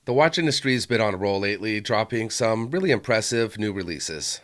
The watch industry's been on a roll lately, dropping some really impressive new releases.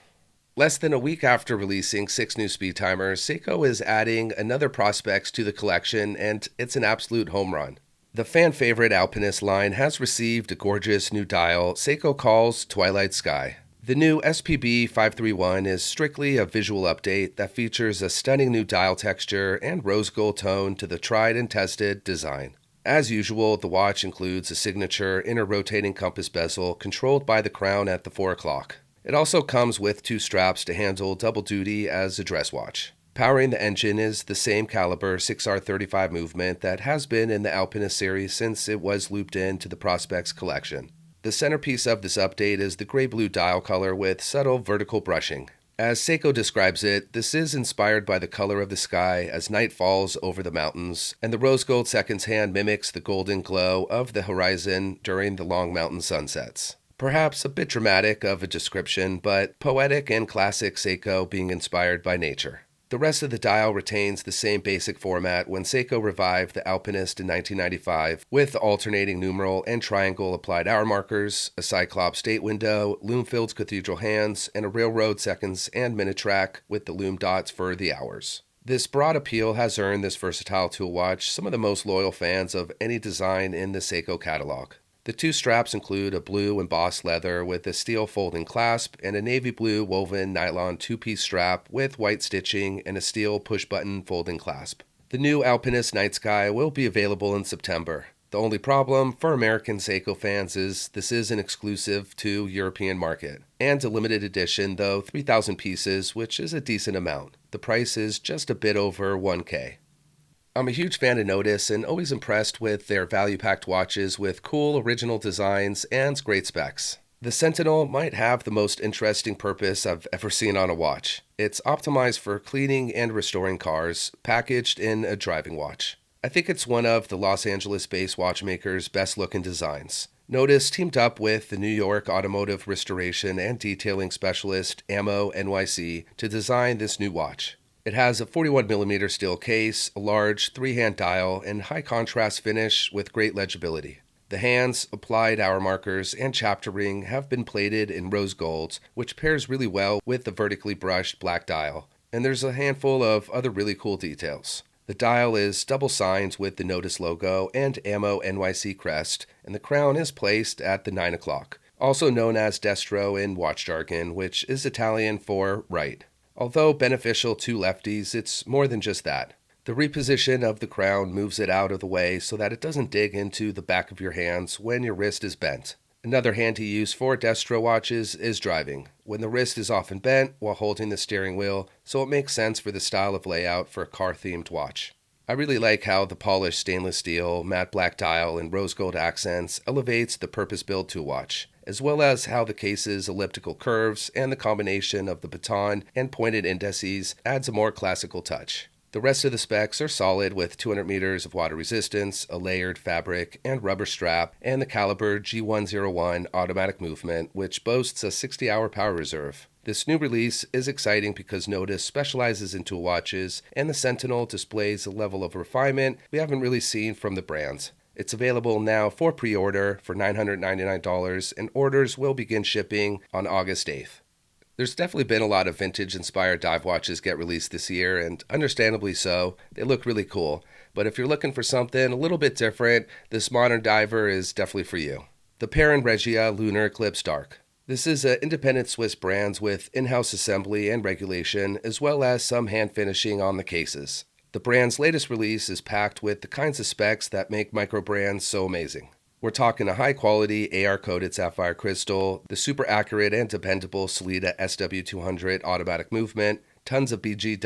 Less than a week after releasing 6 new Speedtimers, Seiko is adding another Prospex to the collection, and it's an absolute home run. The fan-favorite Alpinist line has received a gorgeous new dial Seiko calls Twilight Sky. The new SPB531 is strictly a visual update that features a stunning new dial texture and rose gold tone to the tried and tested design. As usual, the watch includes a signature inner rotating compass bezel controlled by the crown at the 4 o'clock. It also comes with 2 straps to handle double duty as a dress watch. Powering the engine is the same caliber 6R35 movement that has been in the Alpinist series since it was looped into the Prospex collection. The centerpiece of this update is the gray-blue dial color with subtle vertical brushing. As Seiko describes it, this is inspired by the color of the sky as night falls over the mountains, and the rose gold seconds hand mimics the golden glow of the horizon during the long mountain sunsets. Perhaps a bit dramatic of a description, but poetic and classic Seiko being inspired by nature. The rest of the dial retains the same basic format when Seiko revived the Alpinist in 1995 with alternating numeral and triangle applied hour markers, a Cyclops date window, loom-filled cathedral hands, and a railroad seconds and minute track with the loom dots for the hours. This broad appeal has earned this versatile tool watch some of the most loyal fans of any design in the Seiko catalog. The 2 straps include a blue embossed leather with a steel folding clasp and a navy blue woven nylon 2-piece strap with white stitching and a steel push-button folding clasp. The new Alpinist Night Sky will be available in September. The only problem for American Seiko fans is this is an exclusive to European market, and a limited edition, though 3,000 pieces, which is a decent amount. The price is just a bit over $1,000. I'm a huge fan of Nodus and always impressed with their value-packed watches with cool original designs and great specs. The Sentinel might have the most interesting purpose I've ever seen on a watch. It's optimized for cleaning and restoring cars, packaged in a driving watch. I think it's one of the Los Angeles-based watchmakers' best-looking designs. Nodus teamed up with the New York automotive restoration and detailing specialist Ammo NYC to design this new watch. It has a 41mm steel case, a large 3-hand dial, and high-contrast finish with great legibility. The hands, applied hour markers, and chapter ring have been plated in rose gold, which pairs really well with the vertically brushed black dial. And there's a handful of other really cool details. The dial is double-signed with the Nodus logo and Ammo NYC crest, and the crown is placed at the 9 o'clock, also known as destro in watch jargon, which is Italian for right. Although beneficial to lefties, it's more than just that. The reposition of the crown moves it out of the way so that it doesn't dig into the back of your hands when your wrist is bent. Another handy use for destro watches is driving, when the wrist is often bent while holding the steering wheel, so it makes sense for the style of layout for a car-themed watch. I really like how the polished stainless steel, matte black dial, and rose gold accents elevates the purpose-built tool watch, as well as how the case's elliptical curves and the combination of the baton and pointed indices adds a more classical touch. The rest of the specs are solid with 200 meters of water resistance, a layered fabric and rubber strap, and the caliber G101 automatic movement, which boasts a 60-hour power reserve. This new release is exciting because Nodus specializes in tool watches, and the Sentinel displays a level of refinement we haven't really seen from the brands. It's available now for pre-order for $999, and orders will begin shipping on August 8th. There's definitely been a lot of vintage-inspired dive watches get released this year, and understandably so. They look really cool. But if you're looking for something a little bit different, this modern diver is definitely for you. The Peren Regia Lunar Eclipse Dark. This is an independent Swiss brand with in-house assembly and regulation, as well as some hand finishing on the cases. The brand's latest release is packed with the kinds of specs that make micro brands so amazing. We're talking a high-quality AR-coated sapphire crystal, the super accurate and dependable Sellita SW200 automatic movement, tons of BGW9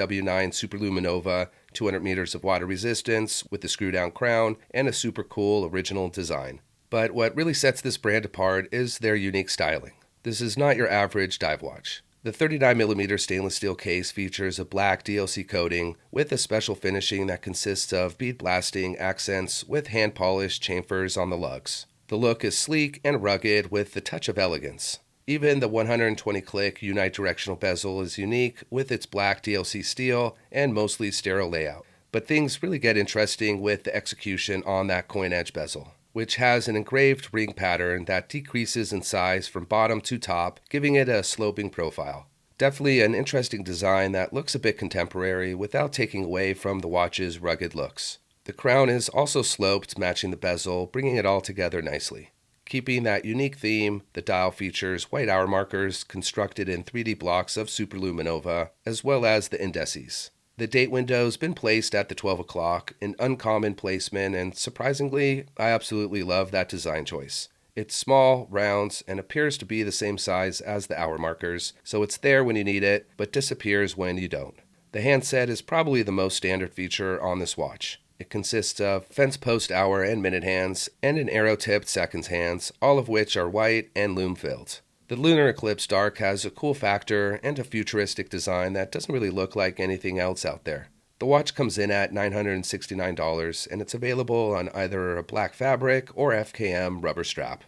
Superluminova, 200 meters of water resistance with the screw-down crown, and a super cool original design. But what really sets this brand apart is their unique styling. This is not your average dive watch. The 39mm stainless steel case features a black DLC coating with a special finishing that consists of bead blasting accents with hand-polished chamfers on the lugs. The look is sleek and rugged with a touch of elegance. Even the 120-click unidirectional bezel is unique with its black DLC steel and mostly sterile layout. But things really get interesting with the execution on that coin edge bezel. which has an engraved ring pattern that decreases in size from bottom to top, giving it a sloping profile. Definitely an interesting design that looks a bit contemporary without taking away from the watch's rugged looks. The crown is also sloped, matching the bezel, bringing it all together nicely. Keeping that unique theme, the dial features white hour markers constructed in 3D blocks of superluminova, as well as the indices. The date window's been placed at the 12 o'clock, an uncommon placement, and surprisingly, I absolutely love that design choice. It's small, round, and appears to be the same size as the hour markers, so it's there when you need it, but disappears when you don't. The handset is probably the most standard feature on this watch. It consists of fence post hour and minute hands, and an arrow-tipped seconds hands, all of which are white and lume-filled. The Lunar Eclipse Dark has a cool factor and a futuristic design that doesn't really look like anything else out there. The watch comes in at $969, and it's available on either a black fabric or FKM rubber strap.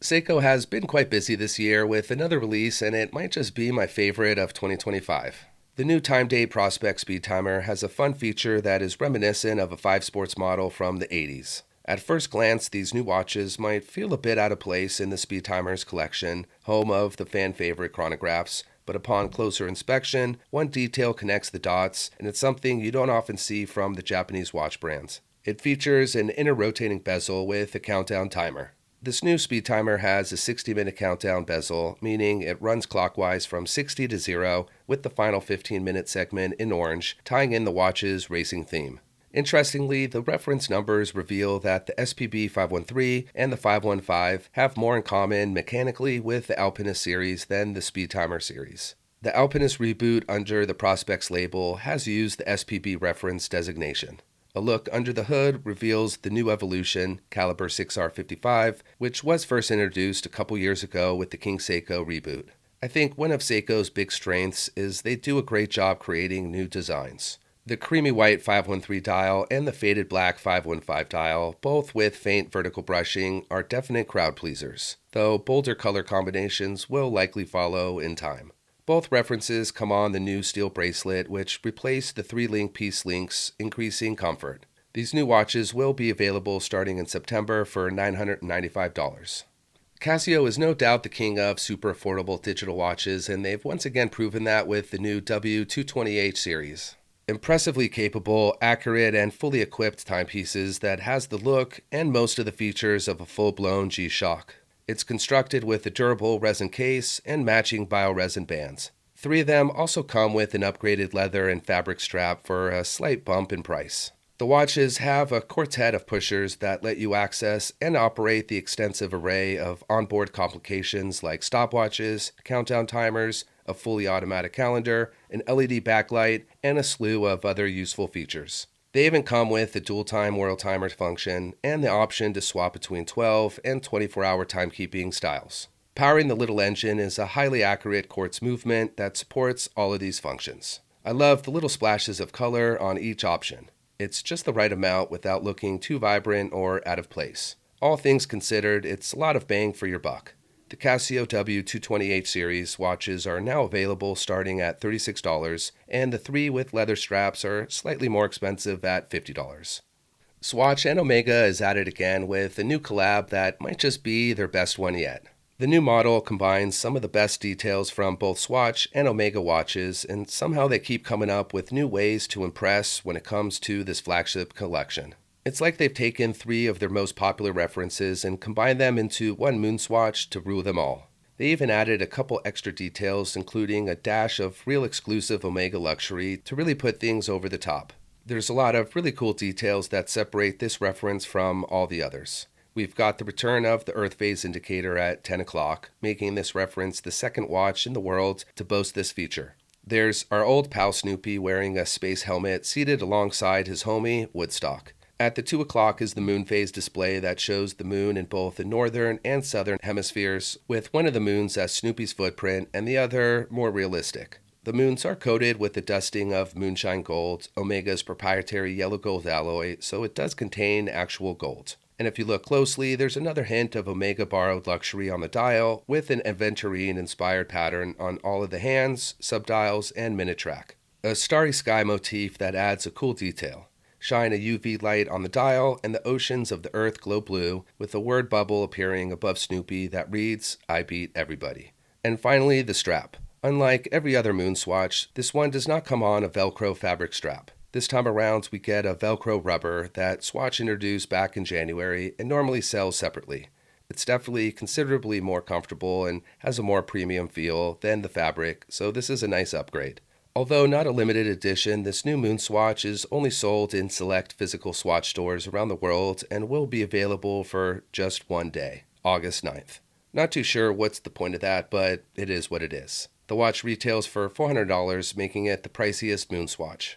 Seiko has been quite busy this year with another release, and it might just be my favorite of 2025. The new time-date Prospex Speedtimer has a fun feature that is reminiscent of a 5 Sports model from the 80s. At first glance, these new watches might feel a bit out of place in the Speedtimer's collection, home of the fan-favorite chronographs, but upon closer inspection, one detail connects the dots, and it's something you don't often see from the Japanese watch brands. It features an inner rotating bezel with a countdown timer. This new Speedtimer has a 60-minute countdown bezel, meaning it runs clockwise from 60 to 0, with the final 15-minute segment in orange, tying in the watch's racing theme. Interestingly, the reference numbers reveal that the SPB513 and the 515 have more in common mechanically with the Alpinist series than the Speedtimer series. The Alpinist reboot under the Prospex label has used the SPB reference designation. A look under the hood reveals the new evolution, Caliber 6R55, which was first introduced a couple years ago with the King Seiko reboot. I think one of Seiko's big strengths is they do a great job creating new designs. The creamy white 513 dial and the faded black 515 dial, both with faint vertical brushing, are definite crowd pleasers, though bolder color combinations will likely follow in time. Both references come on the new steel bracelet, which replaced the 3-link piece links, increasing comfort. These new watches will be available starting in September for $995. Casio is no doubt the king of super affordable digital watches, and they've once again proven that with the new W228H series. Impressively capable, accurate, and fully equipped timepieces that has the look and most of the features of a full-blown G-Shock. It's constructed with a durable resin case and matching bioresin bands. 3 of them also come with an upgraded leather and fabric strap for a slight bump in price. The watches have a quartet of pushers that let you access and operate the extensive array of onboard complications like stopwatches, countdown timers, a fully automatic calendar, an LED backlight, and a slew of other useful features. They even come with the dual-time Worldtimer function and the option to swap between 12 and 24-hour timekeeping styles. Powering the little engine is a highly accurate quartz movement that supports all of these functions. I love the little splashes of color on each option. It's just the right amount without looking too vibrant or out of place. All things considered, it's a lot of bang for your buck. The Casio W228 series watches are now available starting at $36, and the 3 with leather straps are slightly more expensive at $50. Swatch and Omega is at it again with a new collab that might just be their best one yet. The new model combines some of the best details from both Swatch and Omega watches, and somehow they keep coming up with new ways to impress when it comes to this flagship collection. It's like they've taken 3 of their most popular references and combined them into one MoonSwatch to rule them all. They even added a couple extra details, including a dash of real exclusive Omega luxury to really put things over the top. There's a lot of really cool details that separate this reference from all the others. We've got the return of the Earthphase indicator at 10 o'clock, making this reference the second watch in the world to boast this feature. There's our old pal Snoopy wearing a space helmet seated alongside his homie Woodstock. At the 2 o'clock is the moon phase display that shows the moon in both the northern and southern hemispheres, with one of the moons as Snoopy's footprint and the other more realistic. The moons are coated with a dusting of Moonshine gold, Omega's proprietary yellow gold alloy, so it does contain actual gold. And if you look closely, there's another hint of Omega borrowed luxury on the dial, with an aventurine-inspired pattern on all of the hands, subdials, and minute track. A starry sky motif that adds a cool detail. shine a UV light on the dial, and the oceans of the Earth glow blue, with a word bubble appearing above Snoopy that reads, "I beat everybody." And finally, the strap. Unlike every other MoonSwatch, this one does not come on a Velcro fabric strap. This time around, we get a Velcro rubber that Swatch introduced back in January and normally sells separately. It's definitely considerably more comfortable and has a more premium feel than the fabric, so this is a nice upgrade. Although not a limited edition, this new MoonSwatch is only sold in select physical Swatch stores around the world and will be available for just one day, August 9th. Not too sure what's the point of that, but it is what it is. The watch retails for $400, making it the priciest MoonSwatch.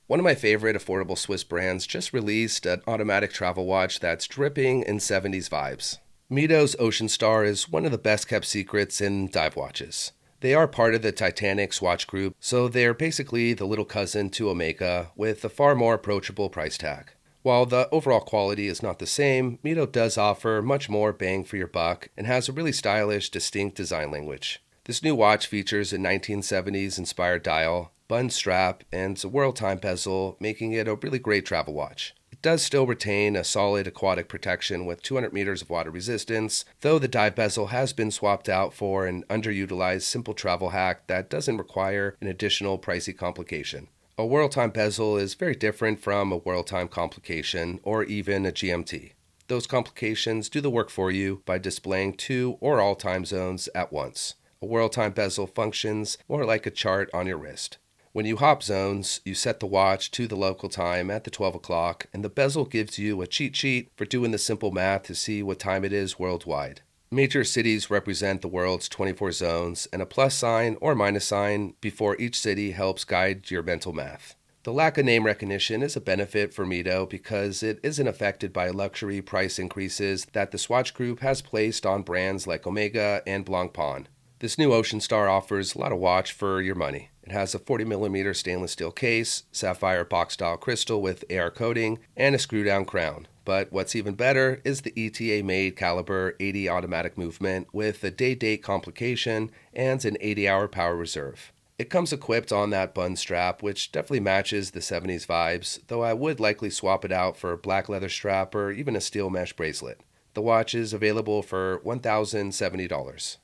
One of my favorite affordable Swiss brands just released an automatic travel watch that's dripping in 70s vibes. Mido's Ocean Star is one of the best kept secrets in dive watches. They are part of the Titanic Swatch group, so they're basically the little cousin to Omega with a far more approachable price tag. While the overall quality is not the same, Mido does offer much more bang for your buck and has a really stylish, distinct design language. This new watch features a 1970s inspired dial, button strap, and a Worldtimer bezel, making it a really great travel watch. It does still retain a solid aquatic protection with 200 meters of water resistance, though the dive bezel has been swapped out for an underutilized simple travel hack that doesn't require an additional pricey complication. A Worldtimer bezel is very different from a Worldtimer complication or even a GMT. Those complications do the work for you by displaying 2 or all time zones at once. A Worldtimer bezel functions more like a chart on your wrist. When you hop zones, you set the watch to the local time at the 12 o'clock, and the bezel gives you a cheat sheet for doing the simple math to see what time it is worldwide. Major cities represent the world's 24 zones, and a plus sign or minus sign before each city helps guide your mental math. The lack of name recognition is a benefit for Mido because it isn't affected by luxury price increases that the Swatch Group has placed on brands like Omega and Blancpain. This new Ocean Star offers a lot of watch for your money. It has a 40mm stainless steel case, sapphire box-style crystal with AR coating, and a screw-down crown. But what's even better is the ETA-made caliber 80 automatic movement with a day-date complication and an 80-hour power reserve. It comes equipped on that button strap, which definitely matches the 70s vibes, though I would likely swap it out for a black leather strap or even a steel mesh bracelet. The watch is available for $1,070.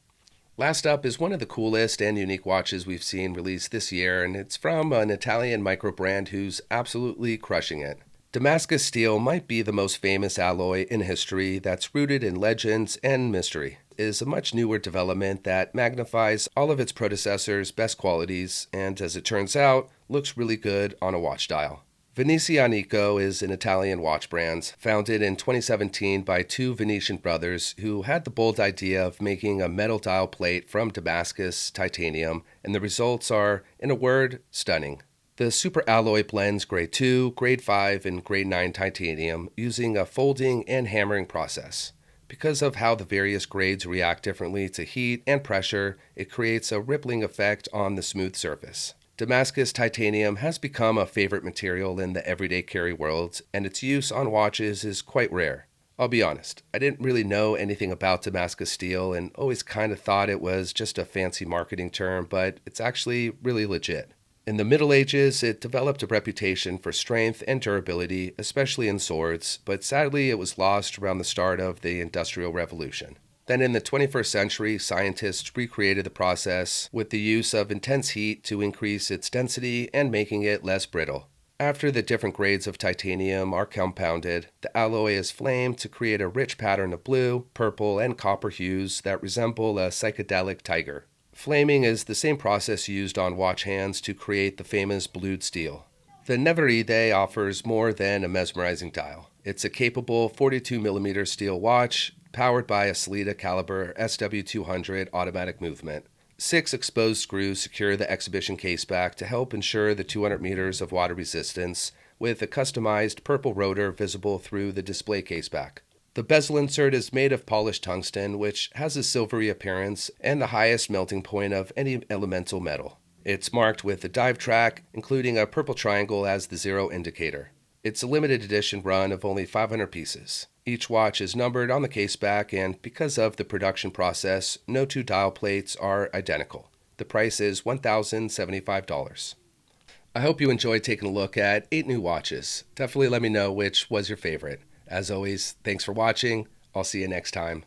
Last up is one of the coolest and unique watches we've seen released this year, and it's from an Italian micro brand who's absolutely crushing it. Damascus steel might be the most famous alloy in history that's rooted in legends and mystery. It is a much newer development that magnifies all of its predecessors' best qualities and, as it turns out, looks really good on a watch dial. Venezianico is an Italian watch brand founded in 2017 by 2 Venetian brothers who had the bold idea of making a metal dial plate from Damascus titanium, and the results are, in a word, stunning. The super alloy blends grade 2, grade 5, and grade 9 titanium using a folding and hammering process. Because of how the various grades react differently to heat and pressure, it creates a rippling effect on the smooth surface. Damascus titanium has become a favorite material in the everyday carry world, and its use on watches is quite rare. I'll be honest, I didn't really know anything about Damascus steel and always kind of thought it was just a fancy marketing term, but it's actually really legit. In the Middle Ages, it developed a reputation for strength and durability, especially in swords, but sadly it was lost around the start of the Industrial Revolution. Then in the 21st century, scientists recreated the process with the use of intense heat to increase its density and making it less brittle. After the different grades of titanium are compounded, the alloy is flamed to create a rich pattern of blue, purple, and copper hues that resemble a psychedelic tiger. Flaming is the same process used on watch hands to create the famous blued steel. The Nereide offers more than a mesmerizing dial. It's a capable 42mm steel watch powered by a Sellita caliber SW200 automatic movement. 6 exposed screws secure the exhibition case back to help ensure the 200 meters of water resistance, with a customized purple rotor visible through the display case back. The bezel insert is made of polished tungsten, which has a silvery appearance and the highest melting point of any elemental metal. It's marked with a dive track, including a purple triangle as the 0 indicator. It's a limited edition run of only 500 pieces. Each watch is numbered on the case back, and because of the production process, no 2 dial plates are identical. The price is $1,075. I hope you enjoyed taking a look at 8 new watches. Definitely let me know which was your favorite. As always, thanks for watching. I'll see you next time.